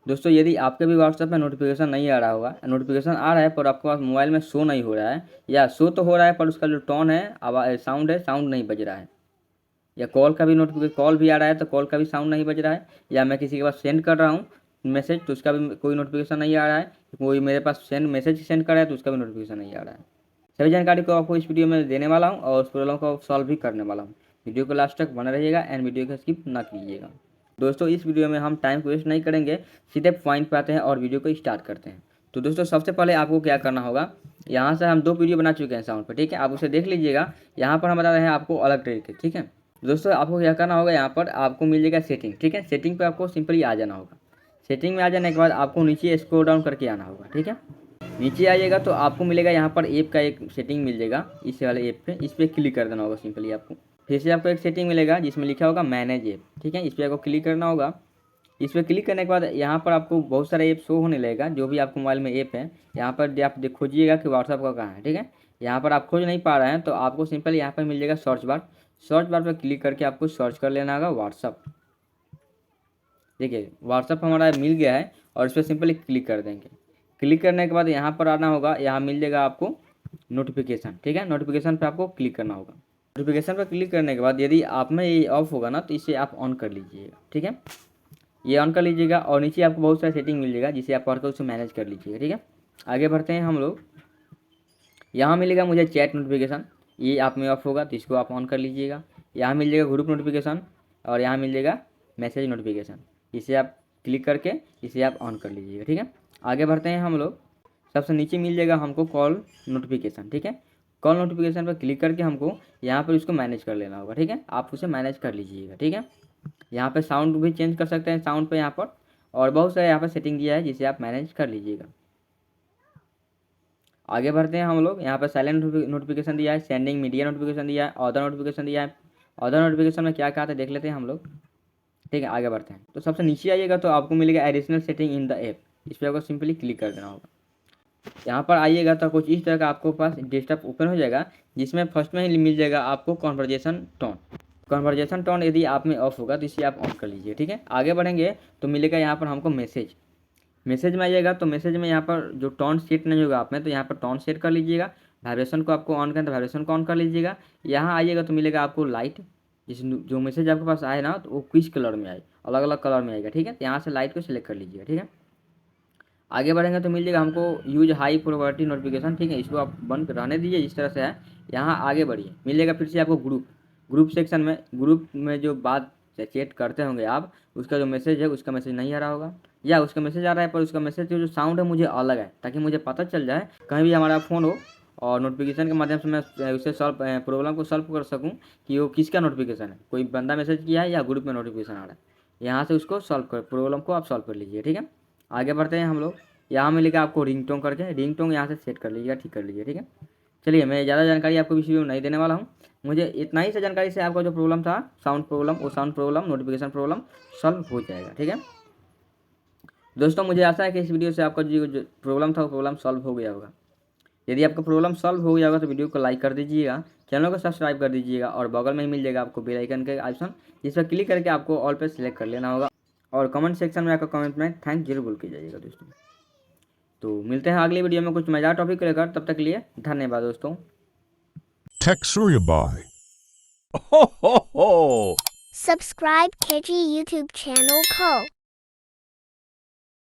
दोस्तों यदि आपके भी व्हाट्सएप में नोटिफिकेशन नहीं आ रहा होगा, नोटिफिकेशन आ रहा है पर आपके पास मोबाइल में शो नहीं हो रहा है, या शो तो हो रहा है पर उसका जो टोन है, आवाज़ साउंड है, साउंड नहीं बज रहा है, या कॉल का भी नोटिफिकेशन कॉल भी आ रहा है तो कॉल का भी साउंड नहीं बज रहा है, या मैं किसी के पास सेंड कर रहा हूँ मैसेज तो उसका भी कोई नोटिफिकेशन नहीं आ रहा है, कोई मेरे पास मैसेज सेंड कर रहा है तो उसका भी नोटिफिकेशन नहीं आ रहा है। सभी जानकारी को आपको इस वीडियो में देने वाला हूँ और उस प्रॉब्लम को सॉल्व भी करने वाला हूँ। वीडियो को लास्ट तक बना रहिएगा एंड वीडियो को स्किप ना कीजिएगा। दोस्तों इस वीडियो में हम टाइम को वेस्ट नहीं करेंगे, सीधे पॉइंट पे आते हैं और वीडियो को स्टार्ट करते हैं। तो दोस्तों सबसे पहले आपको क्या करना होगा, यहाँ से हम 2 वीडियो बना चुके हैं साउंड पर, ठीक है, आप उसे देख लीजिएगा। यहाँ पर हम बता रहे हैं आपको अलग तरीके, ठीक है। दोस्तों आपको क्या करना होगा, यहाँ पर आपको मिल जाएगा सेटिंग, ठीक है। सेटिंग पे आपको सिंपली आ जाना होगा। सेटिंग में आ जाने के बाद आपको नीचे स्क्रॉल डाउन करके आना होगा, ठीक है। नीचे आइएगा तो आपको मिलेगा यहाँ पर ऐप का एक सेटिंग मिल जाएगा, इस वाले ऐप पे, इस पर क्लिक कर देना होगा सिंपली आपको। फिर से आपको एक सेटिंग मिलेगा जिसमें लिखा होगा मैनेज ऐप, ठीक है, इस पर आपको क्लिक करना होगा। इस पर क्लिक करने के बाद यहाँ पर आपको बहुत सारे ऐप शो होने लगेगा, जो भी आपको मोबाइल में ऐप है। यहाँ पर आप खोजिएगा कि व्हाट्सअप का कहाँ है, ठीक है। यहाँ पर आप खोज नहीं पा रहे हैं तो आपको सिंपल यहाँ पर मिल जाएगा सर्च बार। सर्च बार पर क्लिक करके आपको सर्च कर लेना होगा व्हाट्सअप। देखिए व्हाट्सअप हमारा मिल गया है और इस पर सिंपली क्लिक कर देंगे। क्लिक करने के बाद यहाँ पर आना होगा, यहाँ मिल जाएगा आपको नोटिफिकेशन, ठीक है। नोटिफिकेशन पे आपको क्लिक करना होगा। नोटिफिकेशन पर क्लिक करने के बाद यदि आप में ये ऑफ होगा ना तो इसे आप ऑन कर लीजिएगा, ठीक है। ये ऑन कर लीजिएगा और नीचे आपको बहुत सारी सेटिंग मिल जाएगा जिसे आप पढ़कर उसे मैनेज कर लीजिएगा, ठीक है। आगे बढ़ते हैं हम लोग। यहाँ मिलेगा मुझे चैट नोटिफिकेशन, ये आप में ऑफ होगा तो इसको आप ऑन कर लीजिएगा। यहाँ मिल जाएगा ग्रुप नोटिफिकेशन और यहाँ मिल जाएगा मैसेज नोटिफिकेशन, इसे आप क्लिक करके इसे आप ऑन कर लीजिएगा, ठीक है। आगे बढ़ते हैं हम लोग। सबसे नीचे मिल जाएगा हमको कॉल नोटिफिकेशन, ठीक है। कॉल नोटिफिकेशन पर क्लिक करके हमको यहाँ पर इसको मैनेज कर लेना होगा, ठीक है। आप उसे मैनेज कर लीजिएगा, ठीक है। यहाँ पे साउंड भी चेंज कर सकते हैं, साउंड पे यहाँ पर, और बहुत सारे यहाँ पर सेटिंग दिया है जिसे आप मैनेज कर लीजिएगा। आगे बढ़ते हैं हम लोग। यहाँ पर साइलेंट नोटिफिकेशन दिया है, सेंडिंग मीडिया नोटिफिकेशन दिया है, अदर नोटिफिकेशन दिया है। अदर नोटिफिकेशन में क्या कहा था देख लेते हैं हम लोग, ठीक है। आगे बढ़ते हैं तो सबसे नीचे आइएगा तो आपको मिलेगा additional setting in the app, इस पर आपको सिंपली क्लिक कर देना होगा। यहाँ पर आइएगा तो कुछ इस तरह का आपको पास डेस्कटॉप ओपन हो जाएगा, जिसमें फर्स्ट में ही मिल जाएगा आपको कॉन्वर्जेसन टोन। कॉन्वर्जेसन टोन यदि आप में ऑफ होगा तो इसे आप ऑन कर लीजिए, ठीक है। आगे बढ़ेंगे तो मिलेगा यहाँ पर हमको मैसेज। मैसेज में आइएगा तो मैसेज में यहाँ पर जो टोन सेट नहीं होगा आप में तो यहाँ पर टोन सेट कर लीजिएगा। वाइब्रेशन को आपको ऑन करना तो वाइब्रेशन को ऑन कर लीजिएगा। यहाँ आइएगा तो मिलेगा आपको लाइट, जिस जो मैसेज आपके पास आए ना तो वो किस कलर में आए, अलग अलग कलर में आएगा, ठीक है। तो यहाँ से लाइट को सिलेक्ट कर लीजिएगा, ठीक है। आगे बढ़ेंगे तो मिल जाएगा हमको यूज हाई प्रोबेबिलिटी नोटिफिकेशन, ठीक है, इसको आप बंद रहने दीजिए जिस तरह से है। यहाँ आगे बढ़िए, मिलेगा फिर से आपको ग्रुप सेक्शन में, ग्रुप में जो बात चैट करते होंगे आप, उसका जो मैसेज है उसका मैसेज नहीं आ रहा होगा, या उसका मैसेज आ रहा है पर उसका मैसेज जो साउंड है मुझे अलग है, ताकि मुझे पता चल जाए कहीं भी हमारा फ़ोन हो और नोटिफिकेशन के माध्यम से मैं उसे प्रॉब्लम को सॉल्व कर सकूँ कि वो किसका नोटिफिकेशन है, कोई बंदा मैसेज किया है या ग्रुप में नोटिफिकेशन आ रहा है। यहाँ से उसको सॉल्व कर, प्रॉब्लम को आप सॉल्व कर लीजिए, ठीक है। आगे बढ़ते हैं हम लोग। यहाँ मिलेगा आपको रिंगटोन करके, रिंगटोन यहाँ से सेट कर लीजिएगा, ठीक कर लीजिए, ठीक है। चलिए मैं ज़्यादा जानकारी आपको इस वीडियो में नहीं देने वाला हूँ। मुझे इतना ही से जानकारी से आपका जो प्रॉब्लम था साउंड प्रॉब्लम, वो sound problem notification problem solve हो जाएगा, ठीक है। दोस्तों मुझे आशा है कि इस वीडियो से आपका जो प्रॉब्लम था वो प्रॉब्लम सॉल्व हो गया होगा। यदि आपका प्रॉब्लम सॉल्व हो गया होगा तो वीडियो को लाइक कर दीजिएगा, चैनल को सब्सक्राइब कर दीजिएगा और बगल में ही मिल जाएगा आपको बेल आइकन का ऑप्शन, जिस पर क्लिक करके आपको ऑल पे सिलेक्ट कर लेना होगा। और कमेंट सेक्शन में आपका कमेंट में थैंक जरूर बोल के जाइएगा दोस्तों। तो मिलते हैं अगली वीडियो में कुछ मज़ेदार टॉपिक को लेकर, तब तक के लिए धन्यवाद दोस्तों। Tech Surya Bhai. Ho ho ho! Subscribe KG YouTube channel Ko.